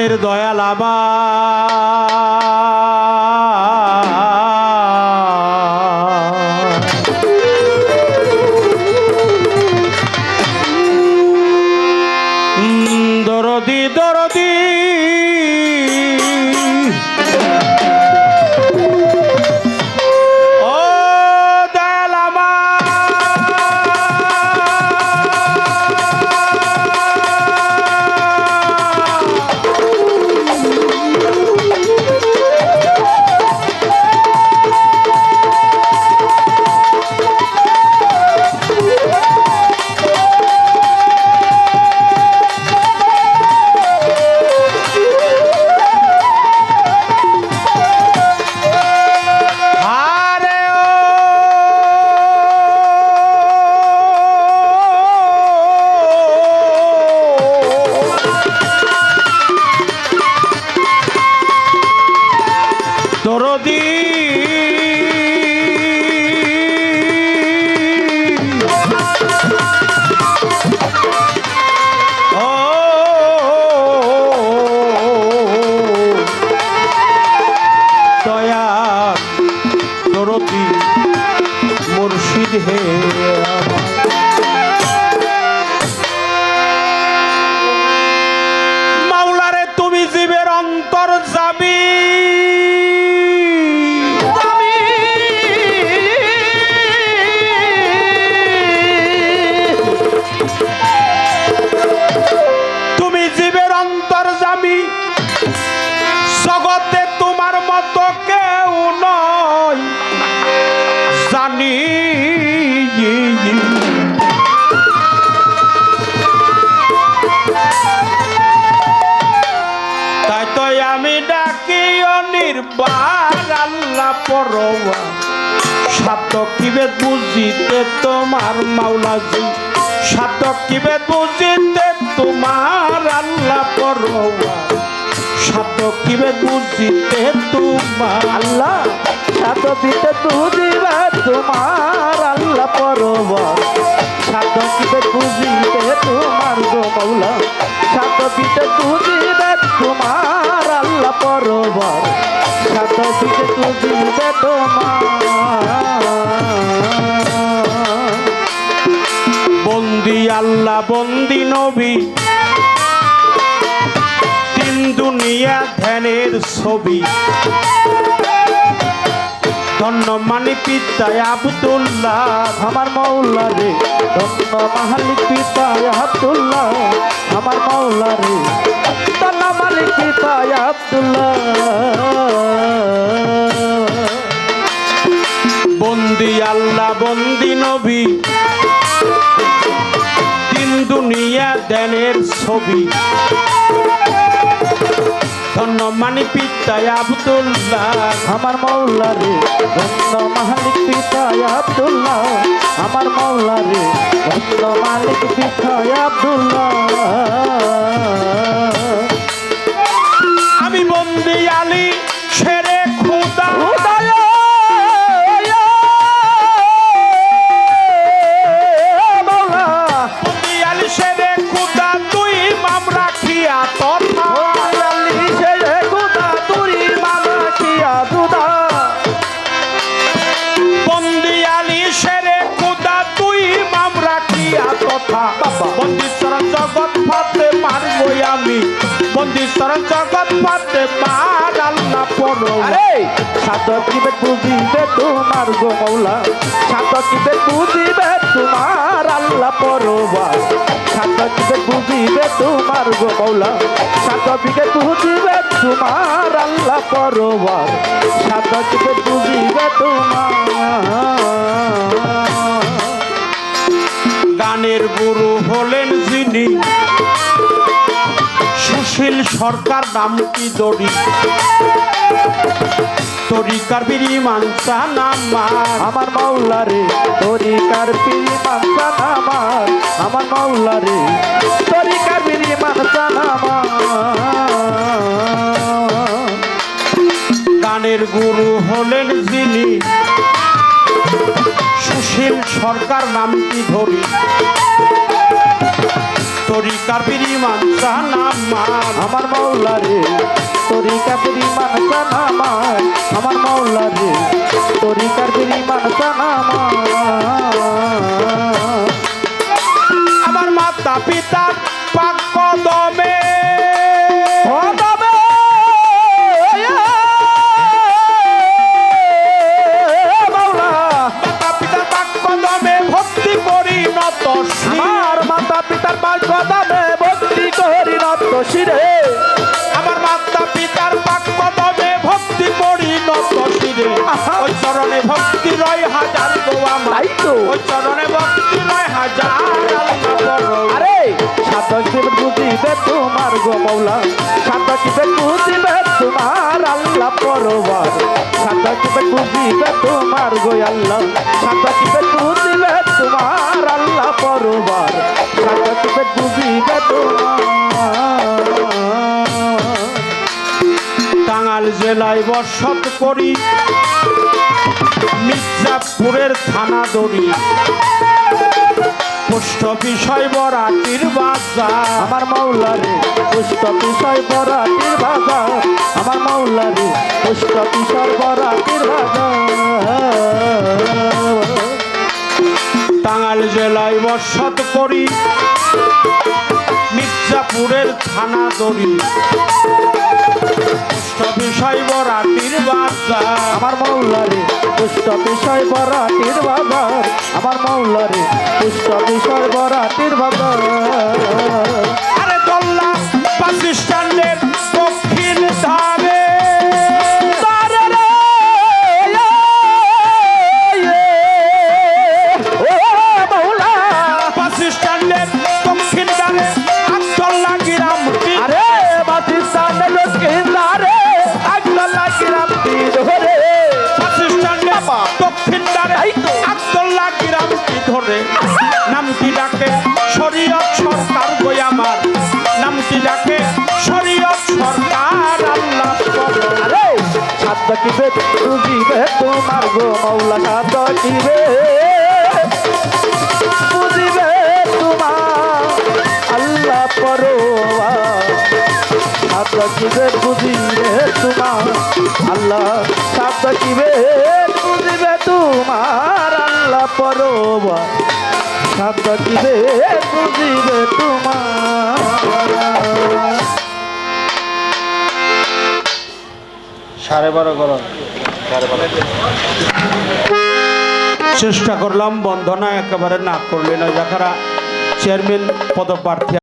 প্রাণের দয়াল আবা দরদি দরদি দরদি ও দয়া দরদি মুর্শিদ হে মাওলারে তুমি জীবের অন্তর যাবি জগতে তোমার মতো কেউ নয় জানি তাই তো আমি ডাকি অনির্বাণ আল্লাহ পরোয়া সাত কিবেদ বুঝিতে তোমার মাওলাজি সাত কিবেদ বুঝিতে তোমার আল্লাহ পরোয়া সাত কিবেদ বুঝিতে তোমার আল্লাহ সাত কিবেদ বুঝিবে তোমার আল্লাহ পরোয়া সাত কিবেদ বুঝিতে তোমার গো মাওলা সাত কিবেদ বুঝিবে তোমার আল্লাহ পরোয়া সাত কিবেদ বুঝিবে তোমার বন্দি আল্লাহ বন্দি নবী দুনিয়া ধ্যানের ছবি ধন্য মানি পিতায় আব্দুল্লাহ আমার মাওলা রে ধন্য মালিক পিতায় আব্দুল্লাহ আমার মাওলা রে ধন্য মালিক পিতায় আব্দুল্লাহ বন্দি আল্লাহ বন্দি নবী তিন দুনিয়া ধ্যানের ছবি ধন্য মানি পিতায় আব্দুল্লাহ আমার মাওলা রে ধন্য মালিক পিতায় আব্দুল্লাহ আমার মাওলা রে ধন্য মালিক পিতায় আব্দুল্লাহ আমি বন্দি আলী শেরে খুদা বন্দি আলী শেরে খুদা তুই মাম রাখিয়া তথা বন্দীশ্বর জগৎ পাতে মারবো আমি বন্দীশ্বর জগৎ পাতে মার আল্লাহ পড়ো সাত কিবেদ বুঝিবে তোমার গো মাওলা সাত কিবেদ বুঝিবে তোমার আল্লাহ পরোয়া সাত কিবেদ বুঝিবে তোমার গো মাওলা সাত কিবেদ বুঝিবে তোমার আল্লাহ পরোয়া সাত কিবেদ বুঝিবে তোমার গানের গুরু হলেন যিনি সুশীল সরকার নামটি দড়ি তরিকার বিড়ি মানসা নামার আমার মাওলা রে তরিকার বিড়ি মানসা নামার আমার মাওলা রে তরিকার বিড়ি মানসা নামার গানের গুরু হলেন যিনি সুশীল সরকার নামটি ধরি তরিকার কারবির ইমান জানামান আমার মাওলা রে তরিকা বিমান জানামান আমার মাওলা রে তরিকার বিমান জানামান আমার মাতা পিতার পাক কদমে কদমে মাওলা মাতা পিতার পাক কদমে ভক্তি পরিণত শির আমার মাতা পিতার পাক কদমে ভক্তি করি নত শিরে আমার মাতা পিতার পাক কদমে ভক্তি পরিণত শিরে ওই চরণে ভক্তি রয় হাজার গো আমার তাই তো ওই চরণে ভক্তি রয় হাজার আল্লাহ বড় আরে সাধক জীবন বুঝিবে তোমার গো মৌলা সাধক জীবন বুঝিবে তোমার আল্লাহ পরবার সাধক জীবন বুঝিবে তোমার গো আল্লাহ সাধক জীবন বুঝিবে তোমার আল্লাহ পরবার সাধক জীবন বুঝিবে তোমার টাঙ্গাইল জেলায় বসত করি মির্জাপুরের থানা দড়ি পোস্ট বিষয় বরাটির বাজার আমার মাওলা রে পুষ্ট বিষয় বরাটির বাজার আমার মাওলা রে পুষ্ট বিষয় বরাটির বাজার টাঙ্গাইল জেলায় বসত করি মির্জাপুরের থানা দড়ি পোস্ট বিষয় বরাটির বাজার আমার মাওলা রে পুষ্ট বিষয় বরাটির বাজার আমার মাওলা রে পুষ্ট বিষয় বরাটির বাজার আরে দল্লা বাস স্ট্যান্ডের দক্ষিণ ধারে বাস স্ট্যান্ডের দক্ষিণ ধারে আব্দুল্লাহ গ্রামটি আরে বাতিস্তানে লক্ষ্মীদারে আগলা গ্রামটি ধরে বাস স্ট্যান্ডের দক্ষিণ ধারে আব্দুল্লাহ গ্রামটি ধরে নামটি ডাকে শরীয়ত সরকার গো আমার নামটি ডাকে শরীয়ত সরকার আল্লাহ বড়। আরে সাধ্য কিবে বুঝিবে তোমার গো মৌলা সাধ্য কিবে বুঝিবে তোমার আল্লাহ পরোয়া সাধ্য কিবে বুঝিবে তোমার আল্লাহ সাধ্য কিবে বুঝিবে তোমার আল্লাহ পরোয়া সাধ্য কিবে বুঝিবে তোমার চেষ্টা করলাম বন্ধনা একেবারে না করলে না যারা চেয়ারম্যান পদপ্রার্থী